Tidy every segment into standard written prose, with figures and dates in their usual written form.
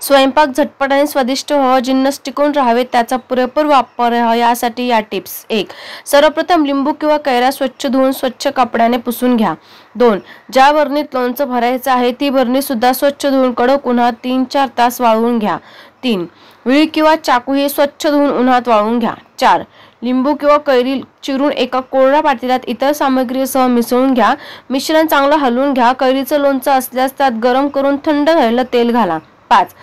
स्वयंपाक झटपट आणि स्वादिष्ट व्हावा, जिन्नस टिकून राहावे, त्याचा पुरेपूर वापर व्हावा यासाठी या टिप्स. 1. सर्वप्रथम लिंबू किंवा कैरा स्वच्छ धुवून स्वच्छ कपड्याने पुसून घ्या. 2. ज्या बरणीत लोणचं भरायचं आहे ती बरणी सुद्धा स्वच्छ धुवून कडक उन्हात 3-4 तास वाळवून घ्या. 3. विळी किंवा चाकू हे स्वच्छ धुवून उन्हात वाळवून घ्या. 4. लिंबू किंवा कैरी चिरून एका कोरड्या पातेल्यात इतर सामग्रीसह मिसळून घ्या. मिश्रण चांगलं हलवून घ्या. कैरीचं लोणचं असल्यास त्यात गरम करून थंड झालेलं तेल घाला. 5.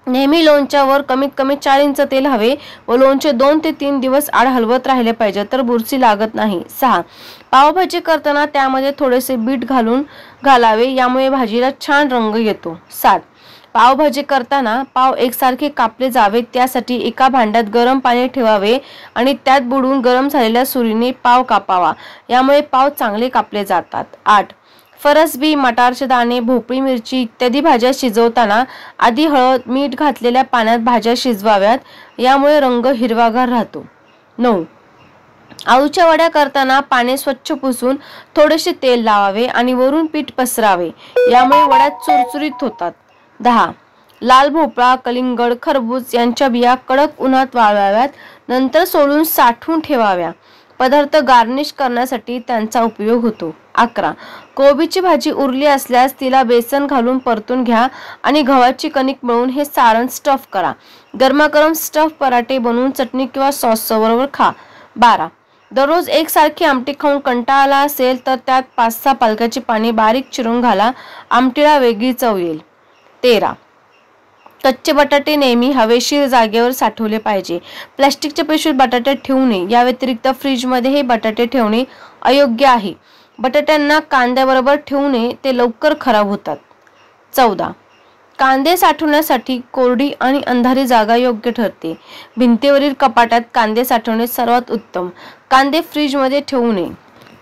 नेहमी लोणच्यावर कमीत कमी 4 इंच तेल हवे व लोणचे 2 ते 3 दिवस आड हलवत राहिले पाहिजे, तर बुरशी लागत नाही. 6. पावभाजी करताना त्यामध्ये थोडेसे बीट घालावे, यामुळे भाजीला छान रंग येतो. 7. पावभाजी करताना पाव एकसारखे कापले जावेत, त्यासाठी एका भांड्यात गरम पाणी ठेवावे आणि त्यात बुडवून गरम झालेल्या सुरीने पाव कापावा, यामुळे पाव चांगले कापले जातात. 8. फरसबी, मटारचे दाणे, भोपळी, मिरची इत्यादी भाज्या शिजवताना आधी हळद मीठ घातलेल्या पाण्यात भाज्या शिजवाव्यात, यामुळे रंग हिरवागार राहतो. 9. आळूच्या वड्या करताना पाने स्वच्छ पुसून थोडेसे तेल लावावे आणि वरून पीठ पसरावे, यामुळे वड्या चुरचुरीत होतात. 10. लाल भोपळा, कलिंगड, खरबूज यांच्या बिया कडक उन्हात वाळवाव्यात, नंतर सोलून साठवून ठेवाव्या. पदार्थ गार्निश करण्यासाठी त्यांचा उपयोग होतो. 11. कोबीची भाजी उरली असल्यास तिला बेसन घालून परतून घ्या आणि गव्हाची कणिक मळून हे सारण स्टफ करा. गरमागरम स्टफ पराठे बनवून चटणी किंवा सॉस बरोबर खा. 12. दररोज एकसारखी आमटी खाऊन कंटाळा आला असेल तर त्यात 5-6 पालकाची पाने बारीक चिरून घाला, आमटीला वेगळी चव येईल. 13. कच्चे बटाटे नेहमी हवेशीर जागेवर साठवले पाहिजे. प्लास्टिकच्या पिशवीत बटाटे ठेवू नये. या व्यतिरिक्त फ्रीजमध्ये हे बटाटे ठेवणे अयोग्य आहे. बटाट्यांना कांद्याबरोबर ठेवू नये, ते लवकर खराब होतात. 14. कांदे साठवण्यासाठी कोरडी आणि अंधारी जागा योग्य ठरते. भिंतीवरील कपाटात कांदे साठवणे सर्वात उत्तम. कांदे फ्रीजमध्ये ठेवू नये.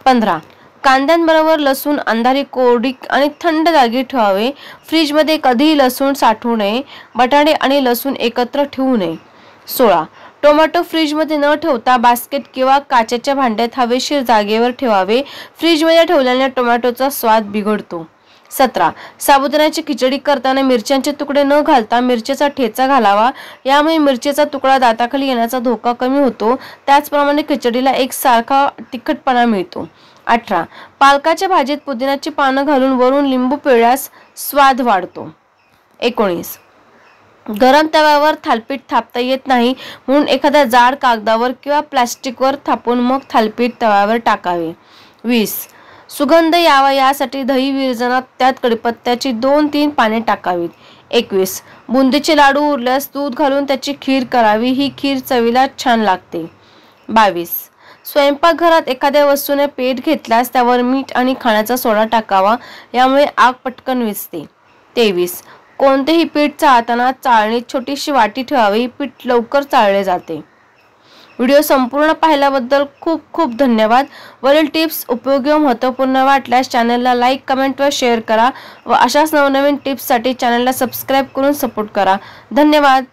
15. कांद्यांबरोबर लसूण अंधारी, कोरडी आणि थंड जागी ठेवावे. फ्रीजमध्ये कधीही लसूण साठवू नये. बटाटे आणि लसूण एकत्र ठेवू नये. 16. टोमॅटो फ्रीजमध्ये न ठेवता बास्केट किंवा काचेच्या भांड्यात हवेशीर जागेवर ठेवावे. फ्रीजमध्ये ठेवल्याने टोमॅटोचा स्वाद बिघडतो. 17. साबुदाण्याची खिचडी करताना मिरच्यांचे तुकडे न घालता मिरचीचा ठेचा घालावा, यामुळे मिरचीचा तुकडा दाताखाली येण्याचा धोका कमी होतो. त्याचप्रमाणे खिचडीला एकसारखा तिखटपणा मिळतो. 18. पालकाच्या भाजीत पुदिन्याची पानं घालून वरून लिंबू पिळल्यास स्वाद वाढतो. 19. गरम तव्यावर थालीपीठ थापता येत नाही, म्हणून एखाद्या जाड कागदावर किंवा प्लास्टिकवर थापून मग थालीपीठ तव्यावर टाकावे. 20. सुगंध यावा यासाठी दही विरजणात त्यात कढीपत्त्याची 2-3 पाने टाकावीत. 21. बुंदीचे लाडू उरल्यास दूध घालून त्याची खीर करावी, ही खीर चवीला छान लागते. 22. स्वयंपाकघरात एखाद्या वस्तूने पेट घेतल्यास त्यावर मीठ आणि खाण्याचा सोडा टाकावा, यामुळे आग पटकन विझते. 23. कोणतेही पीठ चाळताना चाळणीत छोटीशी वाटी ठेवावी, पीठ लवकर चाळले जाते. व्हिडिओ संपूर्ण पाहिल्याबद्दल खूप खूप धन्यवाद. वरील टिप्स उपयोगी व महत्त्वपूर्ण वाटल्यास चॅनलला लाईक, कमेंट व शेअर करा व अशाच नवनवीन टिप्ससाठी चॅनलला सबस्क्राईब करून सपोर्ट करा. धन्यवाद.